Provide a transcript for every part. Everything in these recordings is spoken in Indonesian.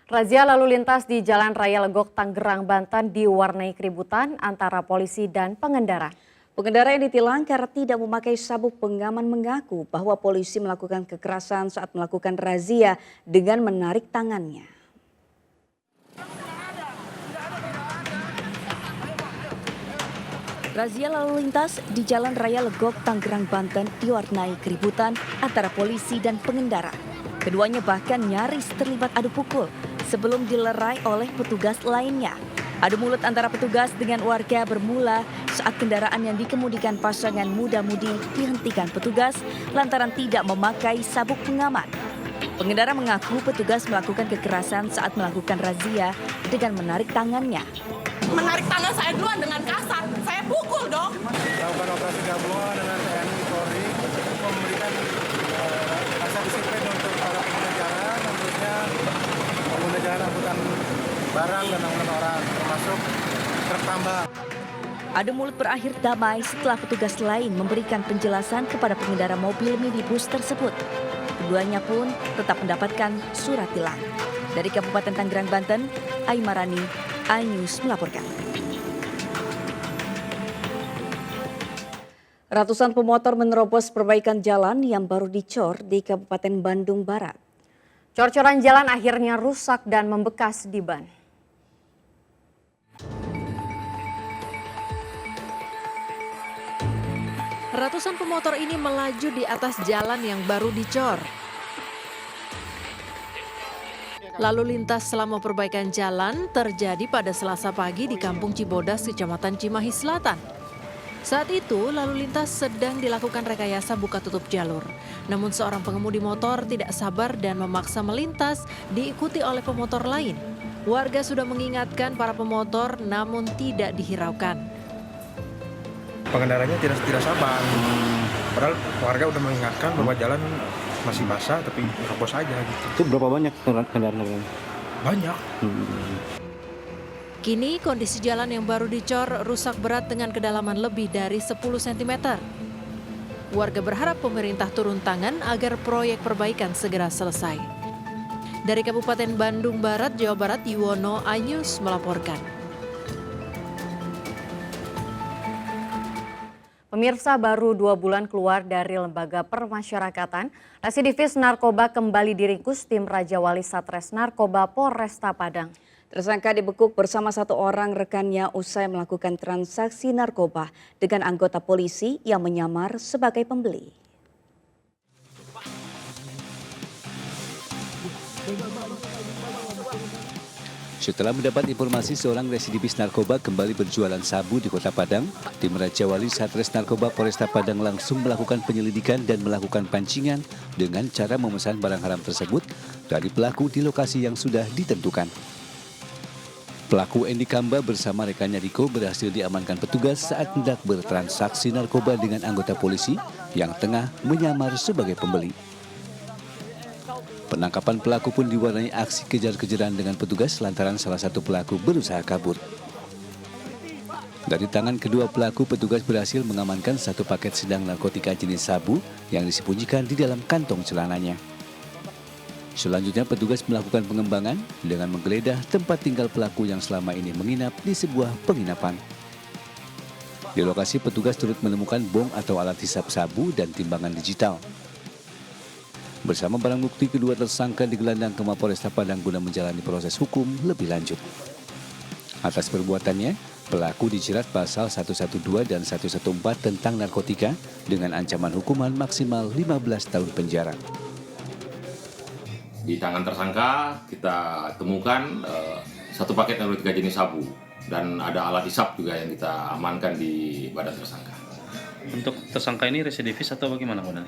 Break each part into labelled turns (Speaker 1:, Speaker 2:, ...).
Speaker 1: Razia lalu lintas di Jalan Raya Legok, Tangerang, Banten diwarnai keributan antara polisi dan pengendara.
Speaker 2: Pengendara yang ditilang karena tidak memakai sabuk pengaman mengaku bahwa polisi melakukan kekerasan saat melakukan razia dengan menarik tangannya. Razia lalu lintas di Jalan Raya Legok, Tangerang, Banten diwarnai keributan antara polisi dan pengendara. Keduanya bahkan nyaris terlibat adu pukul sebelum dilerai oleh petugas lainnya. Adu mulut antara petugas dengan warga bermula saat kendaraan yang dikemudikan pasangan muda-mudi dihentikan petugas lantaran tidak memakai sabuk pengaman. Pengendara mengaku petugas melakukan kekerasan saat melakukan razia dengan menarik tangannya.
Speaker 3: Menarik tangan saya duluan dengan kasar, saya pukul dong.
Speaker 4: Melakukan operasi gabungan dengan TNI Polri untuk memberikan rasa disiplin untuk para pengguna jalan, khususnya pengguna jalan angkutan barang dan angkutan orang, termasuk truk tambang.
Speaker 2: Adu mulut berakhir damai setelah petugas lain memberikan penjelasan kepada pengendara mobil minibus tersebut. Keduanya pun tetap mendapatkan surat tilang. Dari Kabupaten Tangerang, Banten, Aimarani, iNews melaporkan. Ratusan pemotor menerobos perbaikan jalan yang baru dicor di Kabupaten Bandung Barat.
Speaker 1: Cor-coran jalan akhirnya rusak dan membekas di ban.
Speaker 5: Ratusan pemotor ini melaju di atas jalan yang baru dicor. Lalu lintas selama perbaikan jalan terjadi pada Selasa pagi di Kampung Cibodas, Kecamatan Cimahi Selatan. Saat itu, lalu lintas sedang dilakukan rekayasa buka tutup jalur. Namun seorang pengemudi motor tidak sabar dan memaksa melintas, diikuti oleh pemotor lain. Warga sudah mengingatkan para pemotor namun tidak dihiraukan.
Speaker 4: Pengendaranya tidak sabar. Padahal warga udah mengingatkan bahwa jalan masih basah tapi terobos aja gitu.
Speaker 6: Itu berapa banyak kendaraan?
Speaker 4: Banyak.
Speaker 5: Kini kondisi jalan yang baru dicor rusak berat dengan kedalaman lebih dari 10 cm. Warga berharap pemerintah turun tangan agar proyek perbaikan segera selesai. Dari Kabupaten Bandung Barat, Jawa Barat, Yuwono, iNews melaporkan.
Speaker 1: Pemirsa, baru 2 bulan keluar dari lembaga permasyarakatan, residivis narkoba kembali diringkus tim Raja Wali Satres Narkoba Polresta Padang.
Speaker 2: Tersangka dibekuk bersama satu orang rekannya usai melakukan transaksi narkoba dengan anggota polisi yang menyamar sebagai pembeli.
Speaker 7: Setelah mendapat informasi seorang residivis narkoba kembali berjualan sabu di Kota Padang, tim Raja Wali Satres Narkoba Polresta Padang langsung melakukan penyelidikan dan melakukan pancingan dengan cara memesan barang haram tersebut dari pelaku di lokasi yang sudah ditentukan. Pelaku Endi Kamba bersama rekannya Riko berhasil diamankan petugas saat hendak bertransaksi narkoba dengan anggota polisi yang tengah menyamar sebagai pembeli. Penangkapan pelaku pun diwarnai aksi kejar-kejaran dengan petugas lantaran salah satu pelaku berusaha kabur. Dari tangan kedua pelaku, petugas berhasil mengamankan satu paket sedang narkotika jenis sabu yang disembunyikan di dalam kantong celananya. Selanjutnya petugas melakukan pengembangan dengan menggeledah tempat tinggal pelaku yang selama ini menginap di sebuah penginapan. Di lokasi petugas turut menemukan bong atau alat hisap sabu dan timbangan digital. Bersama barang bukti, kedua tersangka digelandang ke Mapolresta Padang guna menjalani proses hukum lebih lanjut. Atas perbuatannya, pelaku dijerat pasal 112 dan 114 tentang narkotika dengan ancaman hukuman maksimal 15 tahun penjara.
Speaker 8: Di tangan tersangka kita temukan satu paket narkotika jenis sabu dan ada alat hisap juga yang kita amankan di badan tersangka.
Speaker 6: Untuk tersangka ini residivis atau bagaimana, Pak?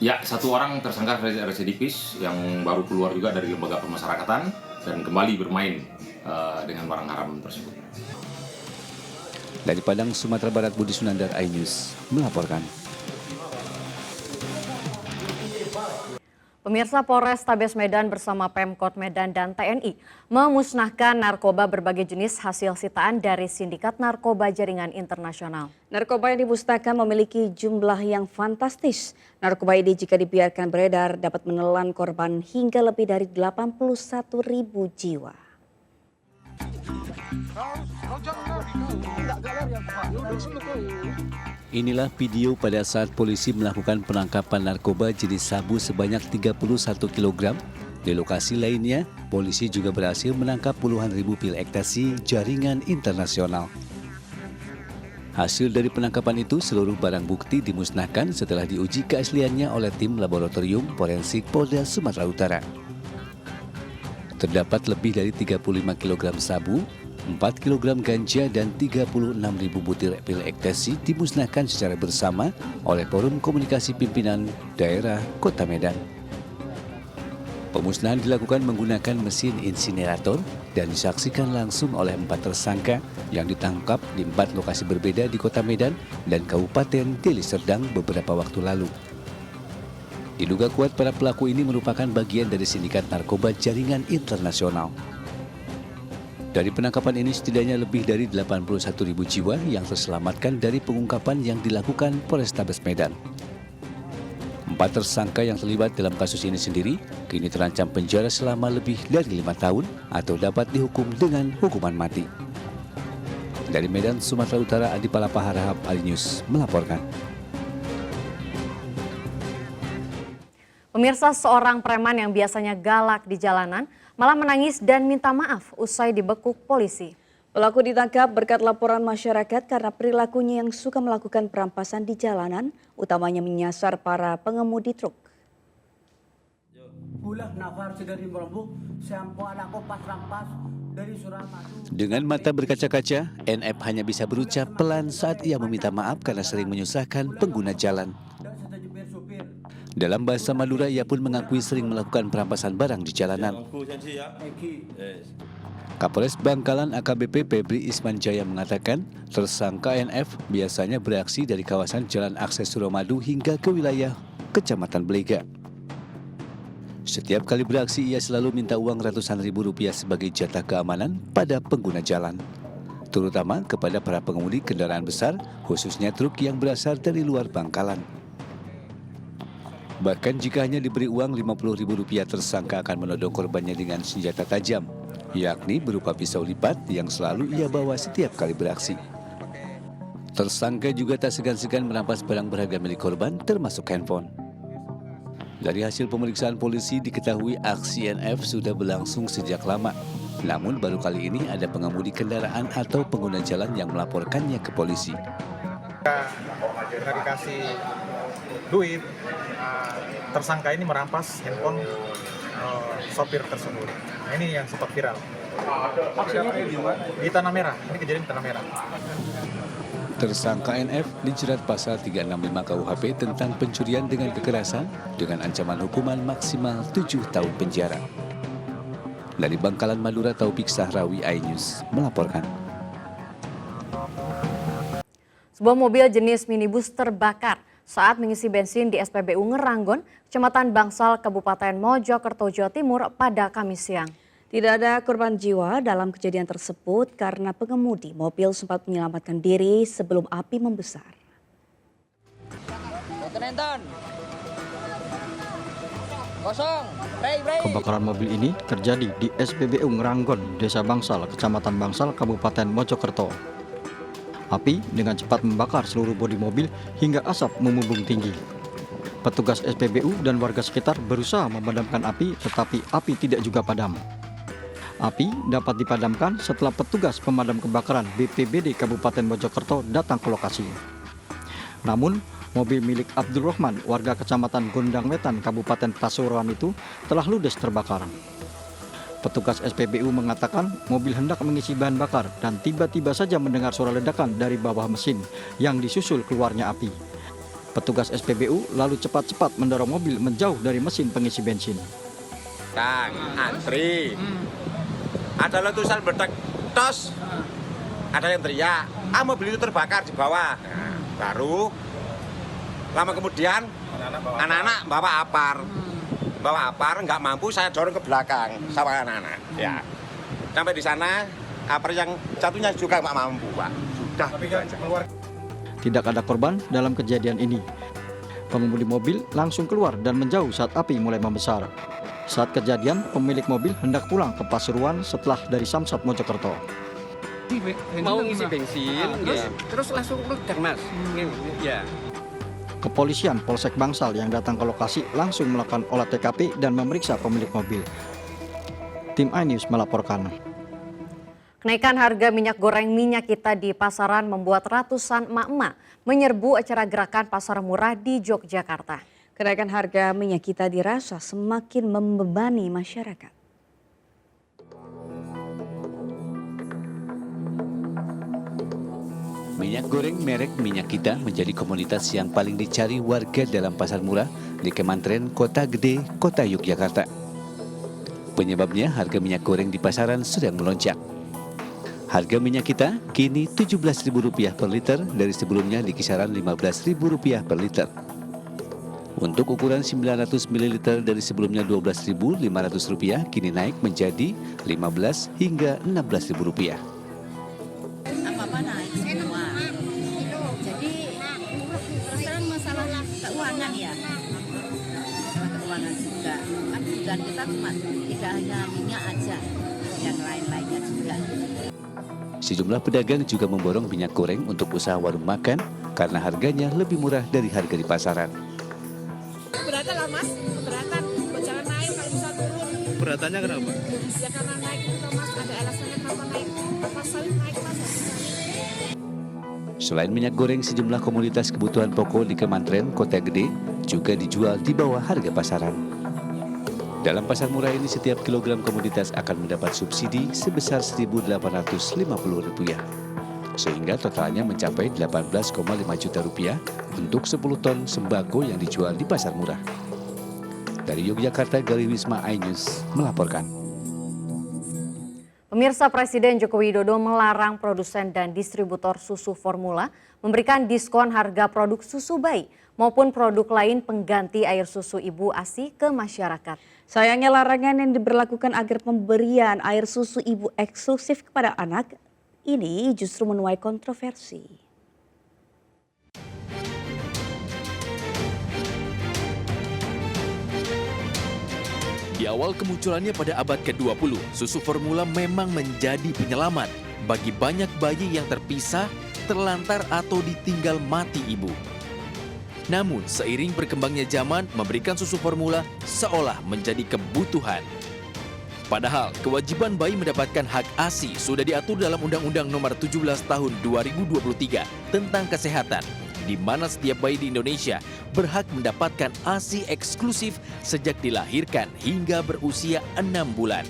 Speaker 8: Ya, satu orang tersangka residivis yang baru keluar juga dari lembaga pemasyarakatan dan kembali bermain dengan barang haram tersebut.
Speaker 7: Dari Padang, Sumatera Barat, Budi Sunandar, iNews melaporkan.
Speaker 1: Pemirsa, Polrestabes Medan bersama Pemkot Medan dan TNI memusnahkan narkoba berbagai jenis hasil sitaan dari sindikat narkoba jaringan internasional.
Speaker 2: Narkoba yang dimusnahkan memiliki jumlah yang fantastis. Narkoba ini jika dibiarkan beredar dapat menelan korban hingga lebih dari 81.000 jiwa.
Speaker 7: Inilah video pada saat polisi melakukan penangkapan narkoba jenis sabu sebanyak 31 kg. Di lokasi lainnya, polisi juga berhasil menangkap puluhan ribu pil ekstasi jaringan internasional. Hasil dari penangkapan itu, seluruh barang bukti dimusnahkan setelah diuji keasliannya oleh tim laboratorium forensik Polda Sumatera Utara. Terdapat lebih dari 35 kg sabu, 4 kg ganja dan 36.000 butir pil ekstasi dimusnahkan secara bersama oleh Forum Komunikasi Pimpinan Daerah Kota Medan. Pemusnahan dilakukan menggunakan mesin insinerator dan disaksikan langsung oleh 4 tersangka yang ditangkap di 4 lokasi berbeda di Kota Medan dan Kabupaten Deli Serdang beberapa waktu lalu. Diduga kuat para pelaku ini merupakan bagian dari sindikat narkoba jaringan internasional. Dari penangkapan ini setidaknya lebih dari 81.000 jiwa yang terselamatkan dari pengungkapan yang dilakukan Polrestabes Medan. 4 tersangka yang terlibat dalam kasus ini sendiri kini terancam penjara selama lebih dari 5 tahun atau dapat dihukum dengan hukuman mati. Dari Medan, Sumatera Utara, Adi Palapa Harahap, Ali News melaporkan.
Speaker 1: Pemirsa, seorang preman yang biasanya galak di jalanan malah menangis dan minta maaf usai dibekuk polisi.
Speaker 2: Pelaku ditangkap berkat laporan masyarakat karena perilakunya yang suka melakukan perampasan di jalanan, utamanya menyasar para pengemudi truk.
Speaker 7: Dengan mata berkaca-kaca, NF hanya bisa berucap pelan saat ia meminta maaf karena sering menyusahkan pengguna jalan. Dalam bahasa Madura, ia pun mengakui sering melakukan perampasan barang di jalanan. Kapolres Bangkalan AKBP Febri Isman Jaya mengatakan, tersangka NF biasanya beraksi dari kawasan Jalan Akses Suramadu hingga ke wilayah Kecamatan Belega. Setiap kali beraksi, ia selalu minta uang ratusan ribu rupiah sebagai jatah keamanan pada pengguna jalan, terutama kepada para pengemudi kendaraan besar, khususnya truk yang berasal dari luar Bangkalan. Bahkan jika hanya diberi uang Rp50.000, tersangka akan menodong korbannya dengan senjata tajam, yakni berupa pisau lipat yang selalu ia bawa setiap kali beraksi. Tersangka juga tak segan-segan merampas barang berharga milik korban, termasuk handphone. Dari hasil pemeriksaan polisi diketahui aksi NF sudah berlangsung sejak lama. Namun baru kali ini ada pengemudi kendaraan atau pengguna jalan yang melaporkannya ke polisi.
Speaker 9: Kita dikasih duit, tersangka ini merampas handphone sopir tersebut. Nah, ini yang sempat viral. Di Tanah Merah, ini kejadian di Tanah Merah.
Speaker 7: Tersangka NF dijerat pasal 365 KUHP tentang pencurian dengan kekerasan dengan ancaman hukuman maksimal 7 tahun penjara. Dari Bangkalan, Madura, Taufik Sahrawi, iNews melaporkan.
Speaker 1: Sebuah mobil jenis minibus terbakar saat mengisi bensin di SPBU Ngeranggon, Kecamatan Bangsal, Kabupaten Mojokerto, Jawa Timur pada Kamis siang.
Speaker 2: Tidak ada korban jiwa dalam kejadian tersebut karena pengemudi mobil sempat menyelamatkan diri sebelum api membesar.
Speaker 10: Kebakaran mobil ini terjadi di SPBU Ngeranggon, Desa Bangsal, Kecamatan Bangsal, Kabupaten Mojokerto. Api dengan cepat membakar seluruh bodi mobil hingga asap membumbung tinggi. Petugas SPBU dan warga sekitar berusaha memadamkan api, tetapi api tidak juga padam. Api dapat dipadamkan setelah petugas pemadam kebakaran BPBD Kabupaten Mojokerto datang ke lokasi. Namun, mobil milik Abdul Rahman, warga Kecamatan Gondang Wetan, Kabupaten Pasuruan itu telah ludes terbakar. Petugas SPBU mengatakan mobil hendak mengisi bahan bakar dan tiba-tiba saja mendengar suara ledakan dari bawah mesin yang disusul keluarnya api. Petugas SPBU lalu cepat-cepat mendorong mobil menjauh dari mesin pengisi bensin.
Speaker 11: Kang, antri. Ada letusan meledak, tos. Ada yang teriak, mobil itu terbakar di bawah. Nah, baru lama kemudian anak-anak bawa apar. bawa apar, nggak mampu saya dorong ke belakang sama anak-anak. Ya, sampai di sana apar yang satunya juga nggak mampu, Pak. Sudah.
Speaker 10: Tidak ada korban dalam kejadian ini. Pengemudi mobil langsung keluar dan menjauh saat api mulai membesar. Saat kejadian, pemilik mobil hendak pulang ke Pasuruan setelah dari Samsat Mojokerto.
Speaker 12: Mau ngisi bensin, terus langsung meledak, Mas. Ya.
Speaker 10: Kepolisian Polsek Bangsal yang datang ke lokasi langsung melakukan olah TKP dan memeriksa pemilik mobil. Tim iNews melaporkan.
Speaker 1: Kenaikan harga minyak goreng minyak kita di pasaran membuat ratusan emak-emak menyerbu acara gerakan pasar murah di Yogyakarta.
Speaker 2: Kenaikan harga minyak kita dirasa semakin membebani masyarakat.
Speaker 7: Minyak goreng merek Minyak Kita menjadi komoditas yang paling dicari warga dalam pasar murah di Kementerian Kota Gede, Kota Yogyakarta. Penyebabnya harga minyak goreng di pasaran sedang melonjak. Harga minyak kita kini Rp17.000 per liter dari sebelumnya di kisaran Rp15.000 per liter. Untuk ukuran 900 ml dari sebelumnya Rp12.500 kini naik menjadi Rp15 hingga Rp16.000.
Speaker 3: Apa-apa naik semua. Jadi perasaan masalah keuangan ya. Masalah keuangan juga. Kan kebutuhan kita cuma tidak hanya minyak aja, yang lain-lainnya juga.
Speaker 7: Sejumlah pedagang juga memborong minyak goreng untuk usaha warung makan karena harganya lebih murah dari harga di pasaran.
Speaker 3: Keberatan lah Mas, keberatan. Jangan naik kalau bisa turun.
Speaker 6: Keberatannya kenapa?
Speaker 3: Ya karena naik itu Mas, ada alasannya kenapa naik. Pas sawit naik Mas.
Speaker 7: Selain minyak goreng, sejumlah komoditas kebutuhan pokok di Kementerian Kota Gede juga dijual di bawah harga pasaran. Dalam pasar murah ini setiap kilogram komoditas akan mendapat subsidi sebesar Rp1.850, sehingga totalnya mencapai Rp18,5 juta untuk 10 ton sembako yang dijual di pasar murah. Dari Yogyakarta, Gali Wisma, iNews melaporkan.
Speaker 1: Pemirsa, Presiden Joko Widodo melarang produsen dan distributor susu formula memberikan diskon harga produk susu bayi maupun produk lain pengganti air susu ibu ASI ke masyarakat.
Speaker 2: Sayangnya larangan yang diberlakukan agar pemberian air susu ibu eksklusif kepada anak ini justru menuai kontroversi.
Speaker 13: Di awal kemunculannya pada abad ke-20, susu formula memang menjadi penyelamat bagi banyak bayi yang terpisah, terlantar atau ditinggal mati ibu. Namun, seiring berkembangnya zaman, memberikan susu formula seolah menjadi kebutuhan. Padahal, kewajiban bayi mendapatkan hak ASI sudah diatur dalam Undang-Undang Nomor 17 Tahun 2023 tentang Kesehatan, di mana setiap bayi di Indonesia berhak mendapatkan ASI eksklusif sejak dilahirkan hingga berusia 6 bulan.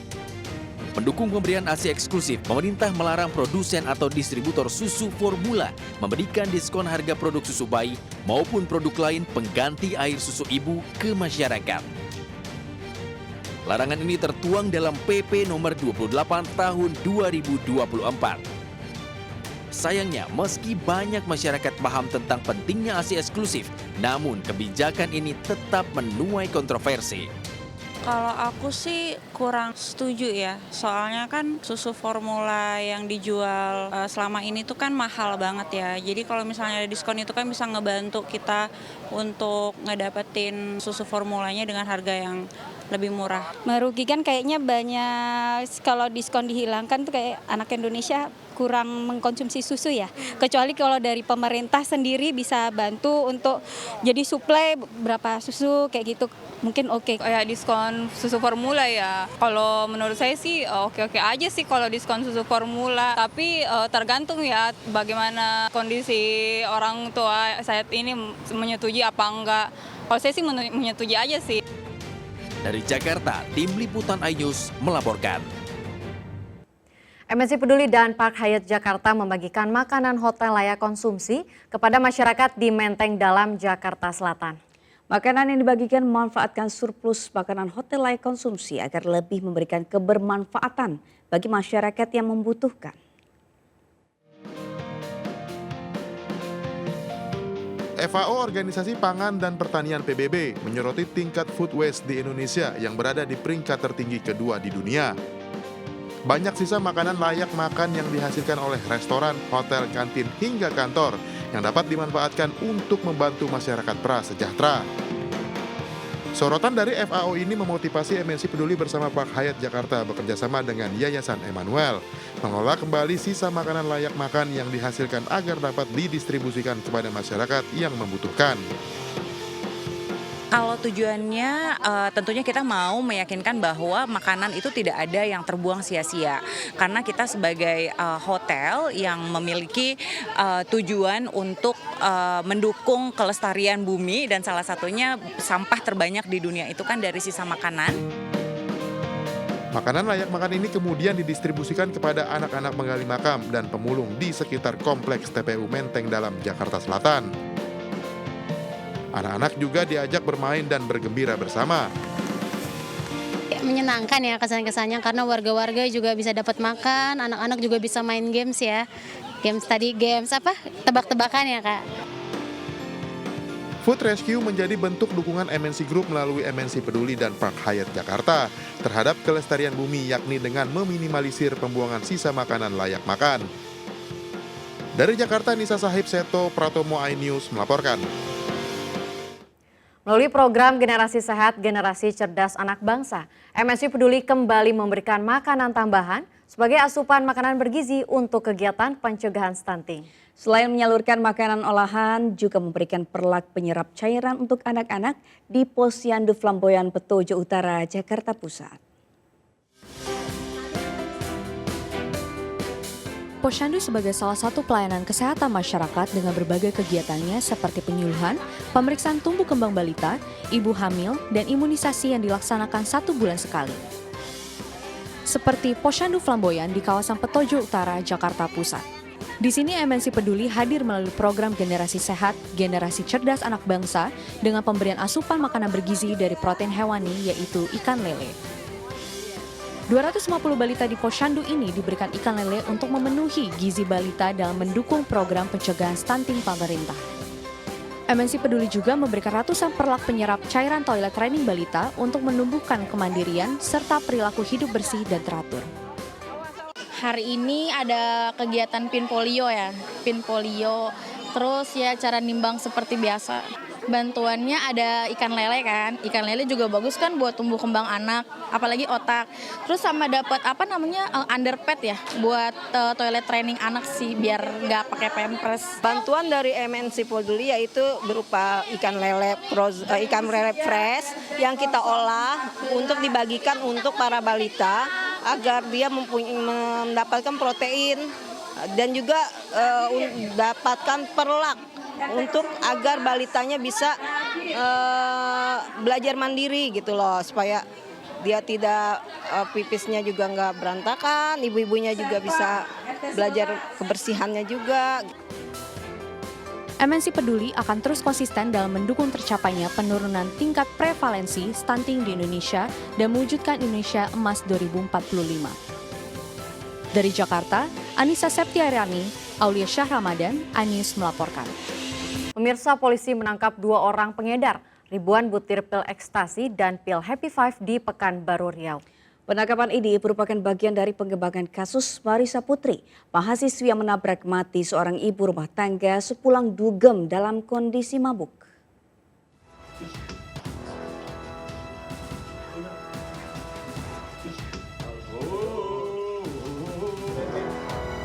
Speaker 13: Mendukung pemberian ASI eksklusif, pemerintah melarang produsen atau distributor susu formula memberikan diskon harga produk susu bayi maupun produk lain pengganti air susu ibu ke masyarakat. Larangan ini tertuang dalam PP nomor 28 tahun 2024. Sayangnya, meski banyak masyarakat paham tentang pentingnya ASI eksklusif, namun kebijakan ini tetap menuai kontroversi.
Speaker 14: Kalau aku sih kurang setuju ya, soalnya kan susu formula yang dijual selama ini tuh kan mahal banget ya. Jadi kalau misalnya ada diskon itu kan bisa ngebantu kita untuk ngedapetin susu formulanya dengan harga yang lebih murah.
Speaker 15: Merugikan kayaknya banyak, kalau diskon dihilangkan tuh kayak anak Indonesia kurang mengkonsumsi susu ya. Kecuali kalau dari pemerintah sendiri bisa bantu untuk jadi suplai berapa susu kayak gitu, mungkin oke.
Speaker 16: Kayak diskon susu formula ya, kalau menurut saya sih oke-oke aja sih kalau diskon susu formula. Tapi tergantung ya bagaimana kondisi orang tua saat ini menyetujui apa enggak. Kalau saya sih menyetujui aja sih.
Speaker 13: Dari Jakarta, Tim Liputan iNews melaporkan.
Speaker 1: MNC Peduli dan Park Hyatt Jakarta membagikan makanan hotel layak konsumsi kepada masyarakat di Menteng Dalam, Jakarta Selatan.
Speaker 2: Makanan yang dibagikan memanfaatkan surplus makanan hotel layak konsumsi agar lebih memberikan kebermanfaatan bagi masyarakat yang membutuhkan.
Speaker 4: FAO, Organisasi Pangan dan Pertanian PBB, menyoroti tingkat food waste di Indonesia yang berada di peringkat tertinggi kedua di dunia. Banyak sisa makanan layak makan yang dihasilkan oleh restoran, hotel, kantin, hingga kantor yang dapat dimanfaatkan untuk membantu masyarakat prasejahtera. Sorotan dari FAO ini memotivasi MNC Peduli bersama Park Hyatt Jakarta bekerjasama dengan Yayasan Emmanuel mengolah kembali sisa makanan layak makan yang dihasilkan agar dapat didistribusikan kepada masyarakat yang membutuhkan.
Speaker 17: Kalau tujuannya tentunya kita mau meyakinkan bahwa makanan itu tidak ada yang terbuang sia-sia. Karena kita sebagai hotel yang memiliki tujuan untuk mendukung kelestarian bumi dan salah satunya sampah terbanyak di dunia itu kan dari sisa makanan.
Speaker 4: Makanan layak makan ini kemudian didistribusikan kepada anak-anak menggali makam dan pemulung di sekitar kompleks TPU Menteng Dalam, Jakarta Selatan. Anak-anak juga diajak bermain dan bergembira bersama.
Speaker 18: Menyenangkan ya kesan-kesannya karena warga-warga juga bisa dapat makan, anak-anak juga bisa main games ya. Games tebak-tebakan ya Kak.
Speaker 4: Food Rescue menjadi bentuk dukungan MNC Group melalui MNC Peduli dan Park Hyatt Jakarta terhadap kelestarian bumi, yakni dengan meminimalisir pembuangan sisa makanan layak makan. Dari Jakarta, Nisa Sahib Seto, Pratomo iNews melaporkan.
Speaker 1: Melalui program Generasi Sehat, Generasi Cerdas Anak Bangsa, MNC Peduli kembali memberikan makanan tambahan sebagai asupan makanan bergizi untuk kegiatan pencegahan stunting.
Speaker 2: Selain menyalurkan makanan olahan, juga memberikan perlak penyerap cairan untuk anak-anak di Posyandu Flamboyan Petojo Utara, Jakarta Pusat. Posyandu sebagai salah satu pelayanan kesehatan masyarakat dengan berbagai kegiatannya seperti penyuluhan, pemeriksaan tumbuh kembang balita, ibu hamil, dan imunisasi yang dilaksanakan 1 bulan sekali. Seperti Posyandu Flamboyan di kawasan Petojo Utara, Jakarta Pusat. Di sini MNC Peduli hadir melalui program Generasi Sehat, Generasi Cerdas Anak Bangsa dengan pemberian asupan makanan bergizi dari protein hewani yaitu ikan lele. 250 balita di Posyandu ini diberikan ikan lele untuk memenuhi gizi balita dalam mendukung program pencegahan stunting pemerintah. MNC Peduli juga memberikan ratusan perlak penyerap cairan toilet training balita untuk menumbuhkan kemandirian serta perilaku hidup bersih dan teratur.
Speaker 18: Hari ini ada kegiatan pin polio ya, terus ya cara nimbang seperti biasa. Bantuannya ada ikan lele kan, ikan lele juga bagus kan buat tumbuh kembang anak, apalagi otak. Terus sama dapat underpad ya, buat toilet training anak sih biar nggak pakai pampers.
Speaker 19: Bantuan dari MNC Peduli yaitu berupa ikan lele fresh yang kita olah untuk dibagikan untuk para balita agar dia mendapatkan protein dan juga mendapatkan perlak untuk agar balitanya bisa belajar mandiri gitu loh, supaya dia tidak pipisnya juga nggak berantakan, ibu-ibunya juga bisa belajar kebersihannya juga.
Speaker 2: MNC Peduli akan terus konsisten dalam mendukung tercapainya penurunan tingkat prevalensi stunting di Indonesia dan mewujudkan Indonesia Emas 2045. Dari Jakarta, Anissa Septiariani, Aulia Syah Ramadan, iNews melaporkan.
Speaker 1: Pemirsa, polisi menangkap 2 orang pengedar ribuan butir pil ekstasi dan pil Happy Five di Pekanbaru Riau.
Speaker 2: Penangkapan ini merupakan bagian dari pengembangan kasus Marisa Putri, mahasiswi yang menabrak mati seorang ibu rumah tangga sepulang dugem dalam kondisi mabuk.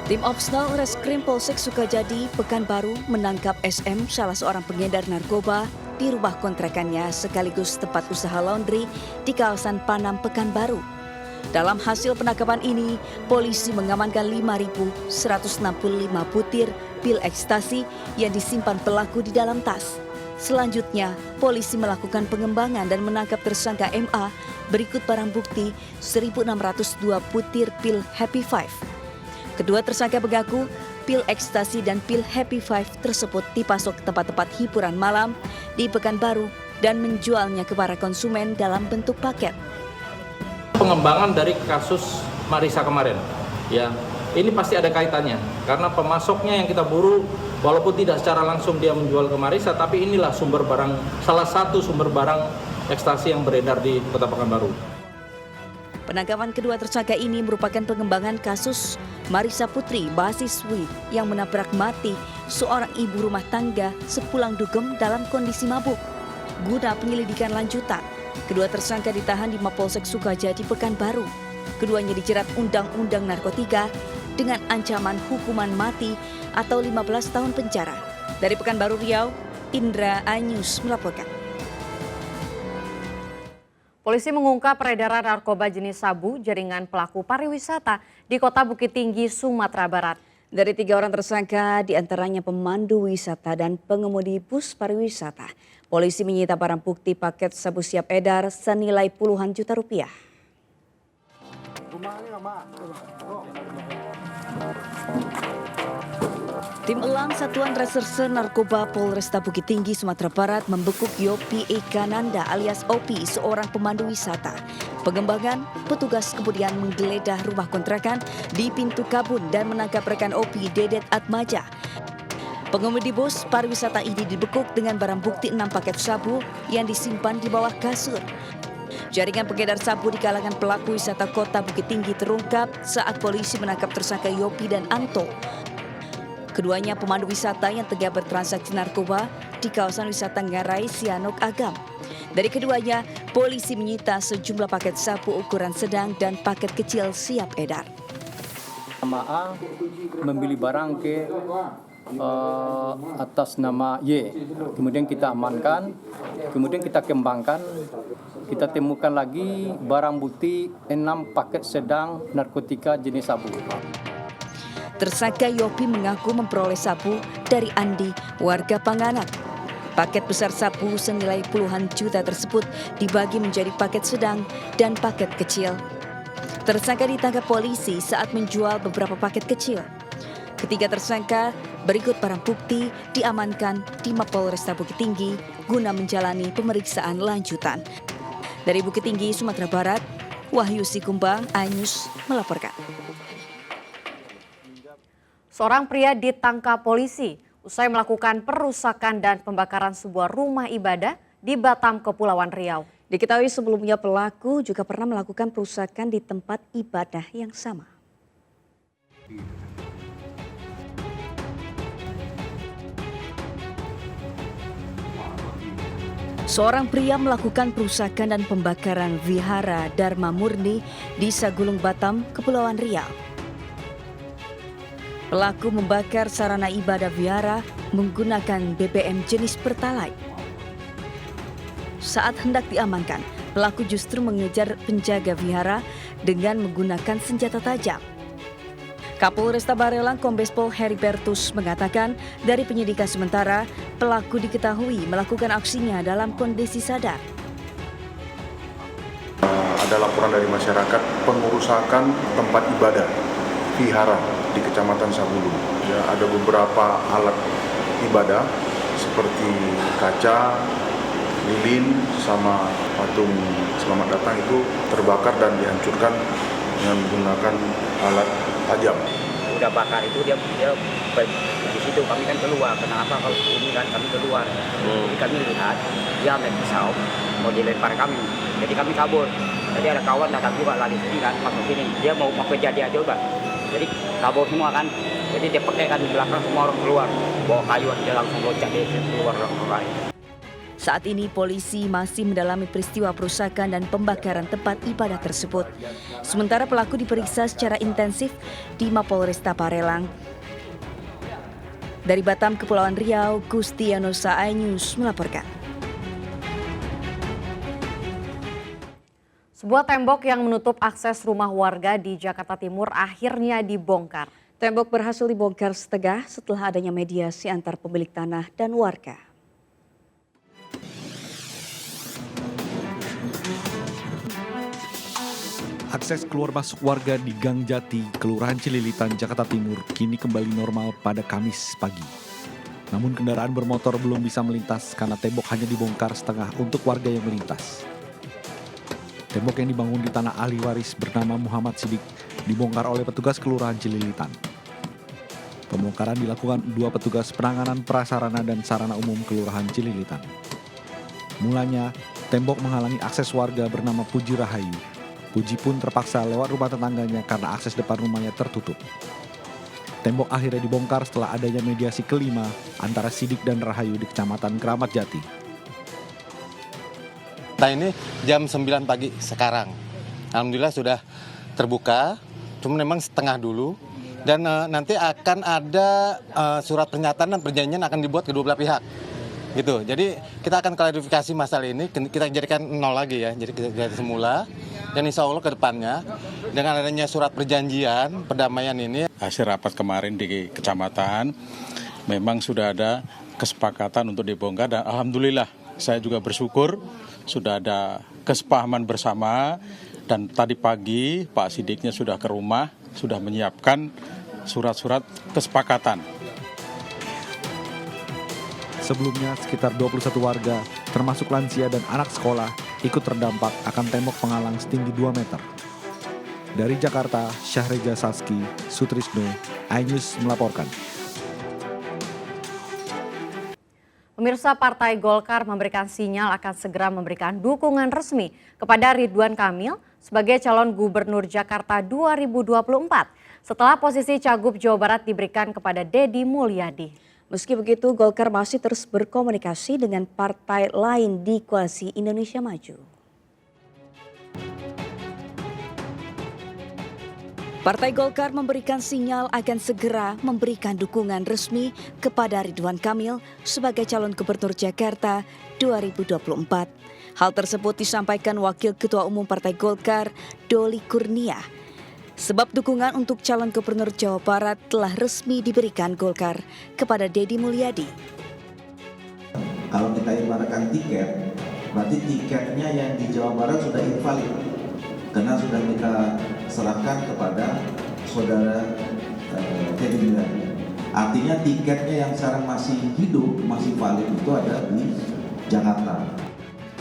Speaker 2: Tim Opsnal Reskrim Polsek Sukajadi, Pekanbaru menangkap SM, salah seorang pengedar narkoba, di rumah kontrakannya sekaligus tempat usaha laundry di kawasan Panam, Pekanbaru. Dalam hasil penangkapan ini, polisi mengamankan 5.165 butir pil ekstasi yang disimpan pelaku di dalam tas. Selanjutnya, polisi melakukan pengembangan dan menangkap tersangka MA berikut barang bukti 1.602 butir pil Happy Five. Kedua tersangka mengaku pil ekstasi dan pil Happy Five tersebut dipasok ke tempat-tempat hiburan malam di Pekanbaru dan menjualnya ke para konsumen dalam bentuk paket.
Speaker 20: Pengembangan dari kasus Marisa kemarin, ya ini pasti ada kaitannya. Karena pemasoknya yang kita buru, walaupun tidak secara langsung dia menjual ke Marissa, tapi inilah salah satu sumber barang ekstasi yang beredar di Kota Pekanbaru.
Speaker 2: Penangkapan kedua tersangka ini merupakan pengembangan kasus Marissa Putri, mahasiswi yang menabrak mati seorang ibu rumah tangga sepulang dugem dalam kondisi mabuk. Guna penyelidikan lanjutan, kedua tersangka ditahan di Mapolsek Sukajadi, Pekanbaru. Keduanya dijerat Undang-Undang Narkotika dengan ancaman hukuman mati atau 15 tahun penjara. Dari Pekanbaru Riau, Indra Anyus melaporkan.
Speaker 1: Polisi mengungkap peredaran narkoba jenis sabu jaringan pelaku pariwisata di Kota Bukit Tinggi, Sumatera Barat.
Speaker 2: Dari 3 orang tersangka, diantaranya pemandu wisata dan pengemudi bus pariwisata. Polisi menyita barang bukti paket sabu siap edar senilai puluhan juta rupiah. Tim Elang Satuan Reserse Narkoba Polresta Bukit Tinggi, Sumatera Barat membekuk Yopi Ekananda alias Opi, seorang pemandu wisata. Pengembangan, petugas kemudian menggeledah rumah kontrakan di Pintu Kabun dan menangkap rekan Opi, Dedet Atmaja. Pengemudi bus pariwisata ini dibekuk dengan barang bukti 6 paket sabu yang disimpan di bawah kasur. Jaringan pengedar sabu di kalangan pelaku wisata Kota Bukit Tinggi terungkap saat polisi menangkap tersangka Yopi dan Anto. Keduanya pemandu wisata yang tengah bertransaksi narkoba di kawasan wisata Ngarai Sianok Agam. Dari keduanya, polisi menyita sejumlah paket sabu ukuran sedang dan paket kecil siap edar.
Speaker 10: Nama A membeli barang ke atas nama Y, kemudian kita amankan, kemudian kita kembangkan, kita temukan lagi barang bukti 6 paket sedang narkotika jenis sabu.
Speaker 2: Tersangka Yopi mengaku memperoleh sabu dari Andi, warga Panganak. Paket besar sabu senilai puluhan juta tersebut dibagi menjadi paket sedang dan paket kecil. Tersangka ditangkap polisi saat menjual beberapa paket kecil. Ketiga tersangka berikut barang bukti diamankan di Mapolresta Bukit Tinggi guna menjalani pemeriksaan lanjutan. Dari Bukit Tinggi, Sumatera Barat, Wahyu Sikumbang, Anyus melaporkan.
Speaker 1: Seorang pria ditangkap polisi usai melakukan perusakan dan pembakaran sebuah rumah ibadah di Batam, Kepulauan Riau.
Speaker 2: Diketahui sebelumnya pelaku juga pernah melakukan perusakan di tempat ibadah yang sama. Seorang pria melakukan perusakan dan pembakaran Vihara Dharma Murni di Sagulung, Batam, Kepulauan Riau. Pelaku membakar sarana ibadah vihara menggunakan BBM jenis Pertalite. Saat hendak diamankan, pelaku justru mengejar penjaga vihara dengan menggunakan senjata tajam. Kapolresta Barelang Kombes Pol Heribertus mengatakan dari penyidikan sementara, pelaku diketahui melakukan aksinya dalam kondisi sadar.
Speaker 21: Ada laporan dari masyarakat pengerusakan tempat ibadah vihara di Kecamatan Sabulu. Ya, ada beberapa alat ibadah seperti kaca, lilin, sama patung selamat datang itu terbakar dan dihancurkan dengan menggunakan alat tajam.
Speaker 22: Udah bakar itu dia di situ kami kan keluar. Kenapa kalau ini kan kami keluar? Jadi kami lihat dia ambil pisau mau dilempar kami. Jadi kami kabur. Jadi ada kawan datang juga lari sini kan masuk sini. Dia mau kejar dia juga. Jadi kabur semua kan. Jadi dia pakai kan di belakang semua orang keluar. Bawa kayu dia langsung loncat dia keluar orang.
Speaker 2: Saat ini polisi masih mendalami peristiwa perusakan dan pembakaran tempat ibadah tersebut. Sementara pelaku diperiksa secara intensif di Mapolresta Barelang. Dari Batam, Kepulauan Riau, Gustiano Saanyus melaporkan.
Speaker 1: Sebuah tembok yang menutup akses rumah warga di Jakarta Timur akhirnya dibongkar.
Speaker 2: Tembok berhasil dibongkar setengah setelah adanya mediasi antar pemilik tanah dan warga.
Speaker 23: Akses keluar masuk warga di Gang Jati, Kelurahan Cililitan, Jakarta Timur kini kembali normal pada Kamis pagi. Namun kendaraan bermotor belum bisa melintas karena tembok hanya dibongkar setengah untuk warga yang melintas. Tembok yang dibangun di tanah ahli waris bernama Muhammad Sidik dibongkar oleh petugas Kelurahan Cililitan. Pembongkaran dilakukan 2 petugas penanganan prasarana dan sarana umum Kelurahan Cililitan. Mulanya, tembok menghalangi akses warga bernama Puji Rahayu. Puji pun terpaksa lewat rumah tetangganya karena akses depan rumahnya tertutup. Tembok akhirnya dibongkar setelah adanya mediasi kelima antara Sidik dan Rahayu di Kecamatan Keramat Jati.
Speaker 5: Nah ini jam 9 pagi sekarang. Alhamdulillah sudah terbuka, cuma memang setengah dulu. Dan nanti akan ada surat pernyataan dan perjanjian akan dibuat kedua belah pihak. Gitu. Jadi kita akan klarifikasi masalah ini, kita jadikan 0 lagi ya. Jadi kita dari semula. Dan insya Allah ke depannya dengan adanya surat perjanjian perdamaian ini.
Speaker 8: Hasil rapat kemarin di kecamatan memang sudah ada kesepakatan untuk dibongkar dan alhamdulillah saya juga bersyukur sudah ada kesepahaman bersama dan tadi pagi Pak Sidiknya sudah ke rumah, sudah menyiapkan surat-surat kesepakatan.
Speaker 23: Sebelumnya sekitar 21 warga, termasuk lansia dan anak sekolah, ikut terdampak akan tembok penghalang setinggi 2 meter. Dari Jakarta, Syahreja Saski, Sutrisno, iNews melaporkan.
Speaker 1: Pemirsa, Partai Golkar memberikan sinyal akan segera memberikan dukungan resmi kepada Ridwan Kamil sebagai calon gubernur Jakarta 2024 setelah posisi Cagup Jawa Barat diberikan kepada Deddy Mulyadi.
Speaker 2: Meski begitu, Golkar masih terus berkomunikasi dengan partai lain di Koalisi Indonesia Maju. Partai Golkar memberikan sinyal akan segera memberikan dukungan resmi kepada Ridwan Kamil sebagai calon gubernur Jakarta 2024. Hal tersebut disampaikan Wakil Ketua Umum Partai Golkar, Doli Kurnia. Sebab dukungan untuk calon gubernur Jawa Barat telah resmi diberikan Golkar kepada Deddy Mulyadi.
Speaker 9: Kalau kita ibaratkan tiket, berarti tiketnya yang di Jawa Barat sudah invalid. Karena sudah kita serahkan kepada saudara Deddy Mulyadi. Artinya tiketnya yang sekarang masih hidup, masih valid itu ada di Jakarta.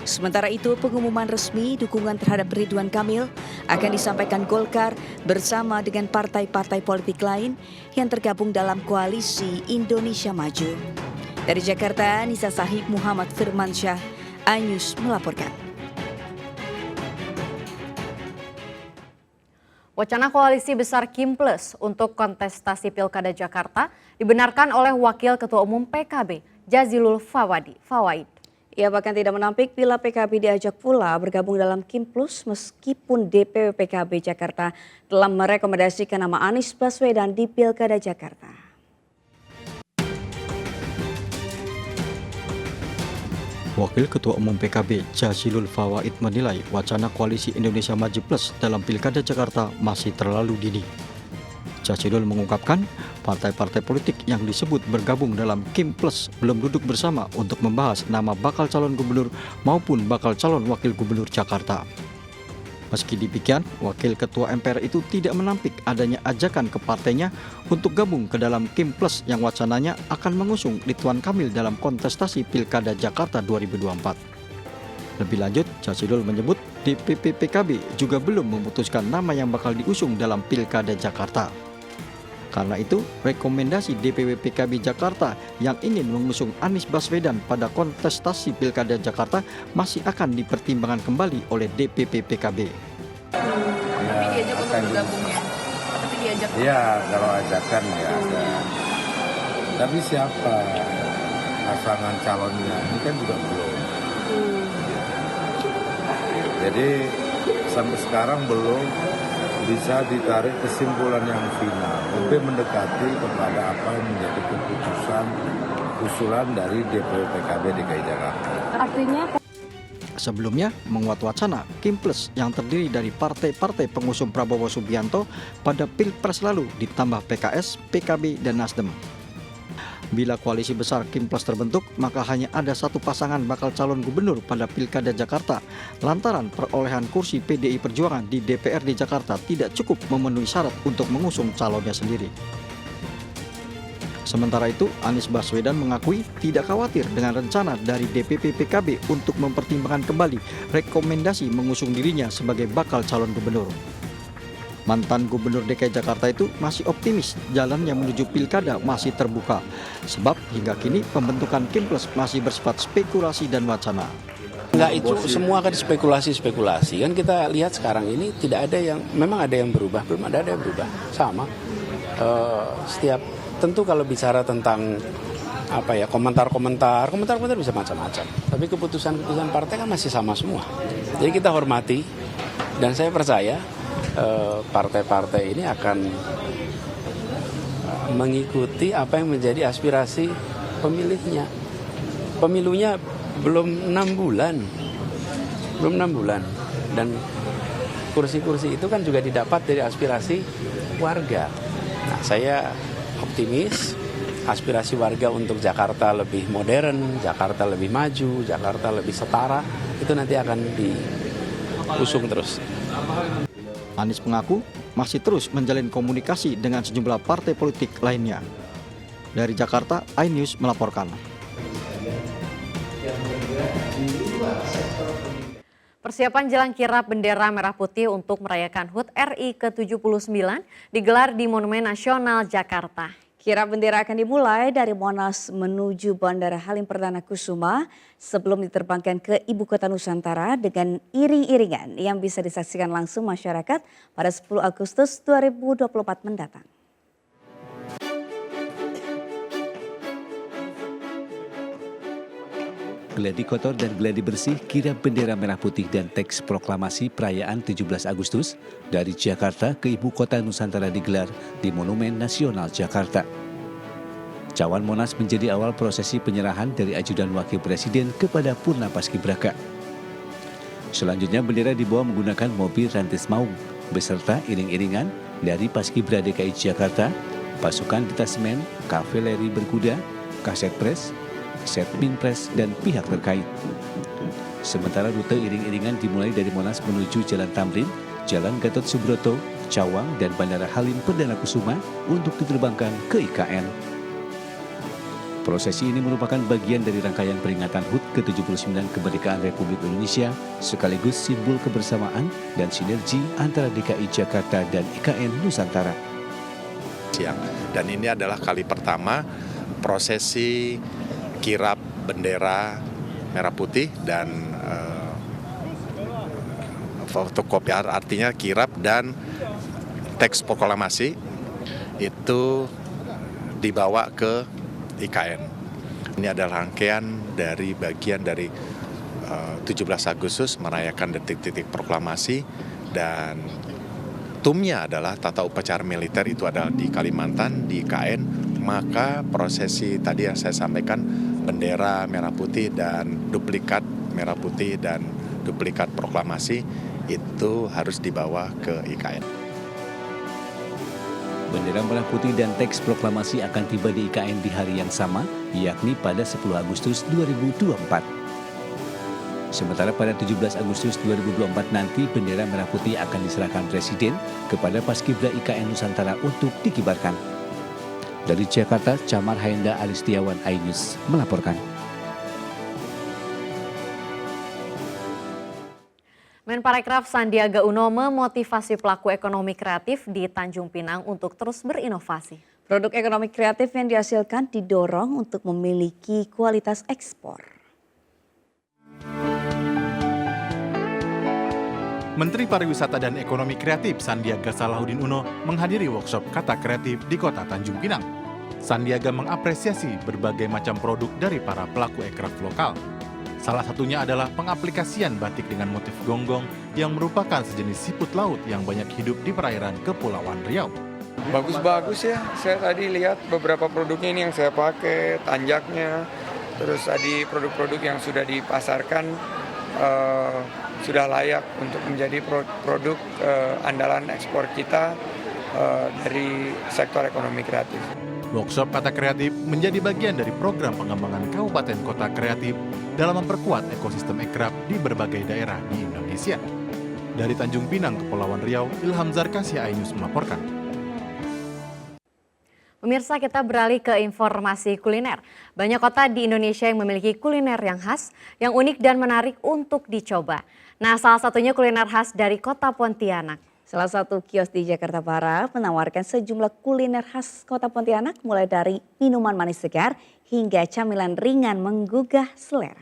Speaker 2: Sementara itu, pengumuman resmi dukungan terhadap Ridwan Kamil akan disampaikan Golkar bersama dengan partai-partai politik lain yang tergabung dalam Koalisi Indonesia Maju. Dari Jakarta, Nisa Sahib Muhammad Firmansyah, iNews melaporkan.
Speaker 1: Wacana koalisi besar Kim Plus untuk kontestasi Pilkada Jakarta dibenarkan oleh Wakil Ketua Umum PKB, Jazilul Fawaid.
Speaker 2: Ia bahkan tidak menampik bila PKB diajak pula bergabung dalam Kim Plus meskipun DPW PKB Jakarta telah merekomendasikan nama Anies Baswedan di Pilkada Jakarta.
Speaker 10: Wakil Ketua Umum PKB Jazilul Fawaid menilai wacana Koalisi Indonesia Maju Plus dalam Pilkada Jakarta masih terlalu dini. Jazilul mengungkapkan partai-partai politik yang disebut bergabung dalam Kim Plus belum duduk bersama untuk membahas nama bakal calon gubernur maupun bakal calon wakil gubernur Jakarta. Meski demikian, Wakil Ketua MPR itu tidak menampik adanya ajakan ke partainya untuk gabung ke dalam Kim Plus yang wacananya akan mengusung Ridwan Kamil dalam kontestasi Pilkada Jakarta 2024. Lebih lanjut, Jazilul menyebut DPP PKB juga belum memutuskan nama yang bakal diusung dalam Pilkada Jakarta. Karena itu, rekomendasi DPW PKB Jakarta yang ingin mengusung Anies Baswedan pada kontestasi Pilkada Jakarta masih akan dipertimbangkan kembali oleh DPP PKB.
Speaker 24: Tapi diajak untuk bergabung ya? Tapi diajak?
Speaker 25: Iya, kalau ajakan ya ada. Tapi siapa pasangan calonnya? Ini kan juga belum. Jadi sampai sekarang belum bisa ditarik kesimpulan yang final, tapi mendekati kepada apa yang menjadi keputusan usulan dari DPW PKB DKI Jakarta.
Speaker 2: Artinya
Speaker 10: Sebelumnya, menguat wacana Kim Plus yang terdiri dari partai-partai pengusung Prabowo Subianto pada Pilpres lalu ditambah PKS, PKB, dan Nasdem. Bila koalisi besar Kim Plus terbentuk, maka hanya ada satu pasangan bakal calon gubernur pada Pilkada Jakarta, lantaran perolehan kursi PDI Perjuangan di DPRD Jakarta tidak cukup memenuhi syarat untuk mengusung calonnya sendiri. Sementara itu, Anies Baswedan mengakui tidak khawatir dengan rencana dari DPP PKB untuk mempertimbangkan kembali rekomendasi mengusung dirinya sebagai bakal calon gubernur. Mantan Gubernur DKI Jakarta itu masih optimis jalan yang menuju pilkada masih terbuka. Sebab hingga kini pembentukan Kimples masih bersifat spekulasi dan wacana.
Speaker 3: Enggak, itu semua kan spekulasi. Kan kita lihat sekarang ini tidak ada yang, memang ada yang berubah, belum ada yang berubah. Sama. Setiap, tentu kalau bicara tentang komentar bisa macam-macam. Tapi keputusan partai kan masih sama semua. Jadi kita hormati dan saya percaya partai-partai ini akan mengikuti apa yang menjadi aspirasi pemilihnya. Pemilunya belum 6 bulan, dan kursi-kursi itu kan juga didapat dari aspirasi warga. Nah, saya optimis aspirasi warga untuk Jakarta lebih modern, Jakarta lebih maju, Jakarta lebih setara, itu nanti akan diusung terus.
Speaker 10: Anies mengaku masih terus menjalin komunikasi dengan sejumlah partai politik lainnya. Dari Jakarta, iNews melaporkan.
Speaker 1: Persiapan jelang kirap bendera merah putih untuk merayakan HUT RI ke-79 digelar di Monumen Nasional Jakarta.
Speaker 2: Kirap bendera akan dimulai dari Monas menuju Bandara Halim Perdana Kusuma sebelum diterbangkan ke Ibu Kota Nusantara dengan iring-iringan yang bisa disaksikan langsung masyarakat pada 10 Agustus 2024 mendatang.
Speaker 6: Gladi kotor dan gladi bersih kirap bendera merah putih dan teks proklamasi perayaan 17 Agustus dari Jakarta ke Ibu Kota Nusantara digelar di Monumen Nasional Jakarta. Cawan Monas menjadi awal prosesi penyerahan dari ajudan wakil presiden kepada Purna Paskibraka. Selanjutnya bendera dibawa menggunakan mobil Rantis Maung beserta iring-iringan dari Paskibra DKI Jakarta, pasukan detasmen, kavaleri berkuda, kaset pres, Setmin Pres dan pihak terkait. Sementara rute iring-iringan dimulai dari Monas menuju Jalan Tamrin, Jalan Gatot Subroto, Cawang dan Bandara Halim Perdana Kusuma untuk diterbangkan ke IKN. Prosesi ini merupakan bagian dari rangkaian peringatan HUT ke-79 Kemerdekaan Republik Indonesia sekaligus simbol kebersamaan dan sinergi antara DKI Jakarta dan IKN Nusantara.
Speaker 7: Dan ini adalah kali pertama prosesi kirap bendera merah putih dan fotokopi, artinya kirap dan teks proklamasi itu dibawa ke IKN. Ini adalah rangkaian dari bagian dari 17 Agustus merayakan detik-detik proklamasi, dan tumnya adalah tata upacara militer itu adalah di Kalimantan, di IKN. Maka prosesi tadi yang saya sampaikan, bendera merah putih dan duplikat merah putih dan duplikat proklamasi itu harus dibawa ke IKN.
Speaker 6: Bendera merah putih dan teks proklamasi akan tiba di IKN di hari yang sama, yakni pada 10 Agustus 2024. Sementara pada 17 Agustus 2024 nanti bendera merah putih akan diserahkan Presiden kepada Paskibra IKN Nusantara untuk dikibarkan. Dari Jakarta, Camar Haenda Alistiawan, iNews melaporkan.
Speaker 1: Menparekraf Sandiaga Uno memotivasi pelaku ekonomi kreatif di Tanjung Pinang untuk terus berinovasi.
Speaker 2: Produk ekonomi kreatif yang dihasilkan didorong untuk memiliki kualitas ekspor.
Speaker 11: Menteri Pariwisata dan Ekonomi Kreatif Sandiaga Salahuddin Uno menghadiri workshop kata kreatif di Kota Tanjung Pinang. Sandiaga mengapresiasi berbagai macam produk dari para pelaku ekraf lokal. Salah satunya adalah pengaplikasian batik dengan motif gonggong yang merupakan sejenis siput laut yang banyak hidup di perairan Kepulauan Riau.
Speaker 12: Bagus-bagus ya, saya tadi lihat beberapa produknya ini yang saya pakai, tanjaknya, terus tadi produk-produk yang sudah dipasarkan sudah layak untuk menjadi produk andalan ekspor kita dari sektor ekonomi kreatif.
Speaker 11: Workshop kata kreatif menjadi bagian dari program pengembangan Kabupaten Kota Kreatif dalam memperkuat ekosistem ekraf di berbagai daerah di Indonesia. Dari Tanjung Pinang, Kepulauan Riau, Ilham Zarkasi, iNews melaporkan.
Speaker 1: Pemirsa, kita beralih ke informasi kuliner. Banyak kota di Indonesia yang memiliki kuliner yang khas, yang unik dan menarik untuk dicoba. Nah, salah satunya kuliner khas dari kota Pontianak.
Speaker 13: Salah satu kios di Jakarta Barat menawarkan sejumlah kuliner khas kota Pontianak mulai dari minuman manis segar hingga camilan ringan menggugah selera.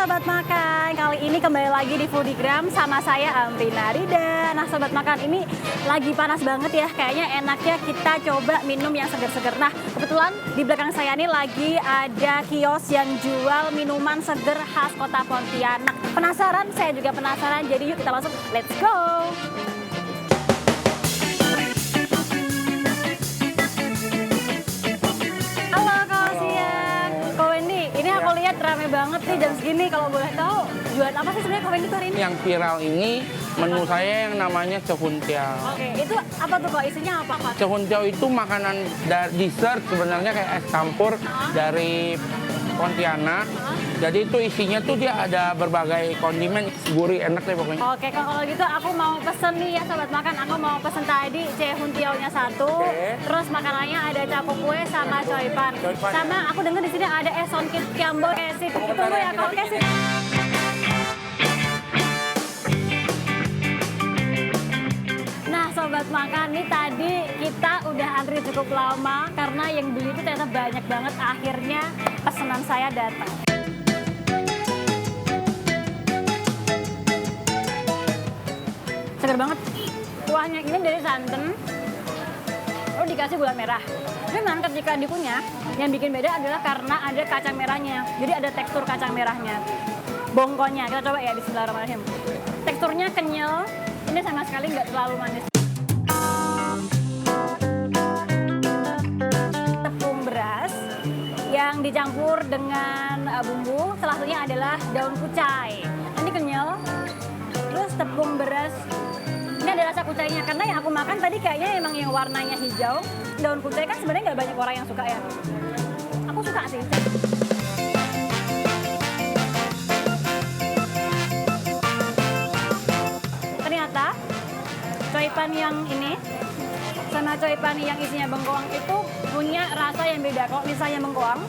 Speaker 14: Sobat Makan, kali ini kembali lagi di Foodigram sama saya Amrina Rida. Nah Sobat Makan, ini lagi panas banget ya, kayaknya enaknya kita coba minum yang seger-seger. Nah kebetulan di belakang saya ini lagi ada kios yang jual minuman seger khas kota Pontianak. Penasaran? Saya juga penasaran, jadi yuk kita langsung let's go! Lihat rame banget nih jam segini, kalau boleh tahu jualan apa sih sebenarnya Kak Wendy hari ini?
Speaker 15: Yang viral ini menu saya yang namanya cehuntiao.
Speaker 14: Oke, itu apa tuh Kak? Isinya apa Kak?
Speaker 15: Cehuntiao itu makanan dessert sebenarnya kayak es campur dari Pontianak. Jadi itu isinya tuh dia ada berbagai kondimen, gurih, enak deh pokoknya.
Speaker 14: Oke, kalau gitu aku mau pesen nih ya Sobat Makan. Aku mau pesen tadi cehuntiao-nya 1. Terus makanannya ada caku kue sama coipan. Sama aku dengar di sini ada esonkit kiambo. Oke, sip. Ditunggu ya Kak. Oke, sip. Nah Sobat Makan, nih tadi kita udah antri cukup lama karena yang beli itu ternyata banyak banget. Akhirnya pesanan saya datang. Segar banget. Kuahnya ini dari santan, lalu dikasih gula merah. Tapi memang ketika dikunyah, yang bikin beda adalah karena ada kacang merahnya. Jadi ada tekstur kacang merahnya. Bongkonya, kita coba ya, bismillahirrahmanirrahim. Teksturnya kenyal, ini sama sekali nggak terlalu manis. Tepung beras yang dicampur dengan bumbu, salah satunya adalah daun kucai. Ini kenyal, terus tepung beras. Ini ada rasa kucainya, karena yang aku makan tadi kayaknya emang yang warnanya hijau. Daun kucai kan sebenarnya nggak banyak orang yang suka ya. Aku suka sih. Ternyata coipan yang ini sama coipan yang isinya bengkoang itu punya rasa yang beda. Kalau misalnya bengkoang,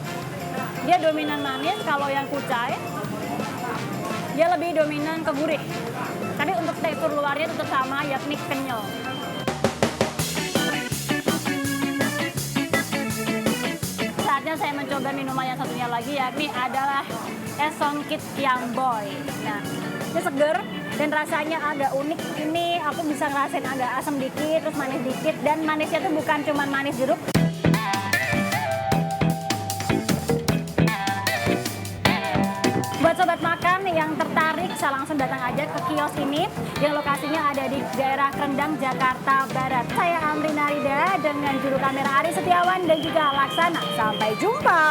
Speaker 14: dia dominan manis. Kalau yang kucai, dia lebih dominan ke gurih. Tapi untuk tekstur luarnya tetap sama, yakni kenyal. Saatnya saya mencoba minuman yang satunya lagi, yakni adalah esonkit kiamboy. Nah, ini seger dan rasanya agak unik. Ini aku bisa ngerasain agak asam dikit, terus manis dikit. Dan manisnya tuh bukan cuma manis jeruk. Buat Sobat Makan yang tertarik, bisa langsung datang aja ke kios ini yang lokasinya ada di daerah Kendang, Jakarta Barat. Saya Amrina Rida dengan juru kamera Ari Setiawan dan juga Laksana. Sampai jumpa!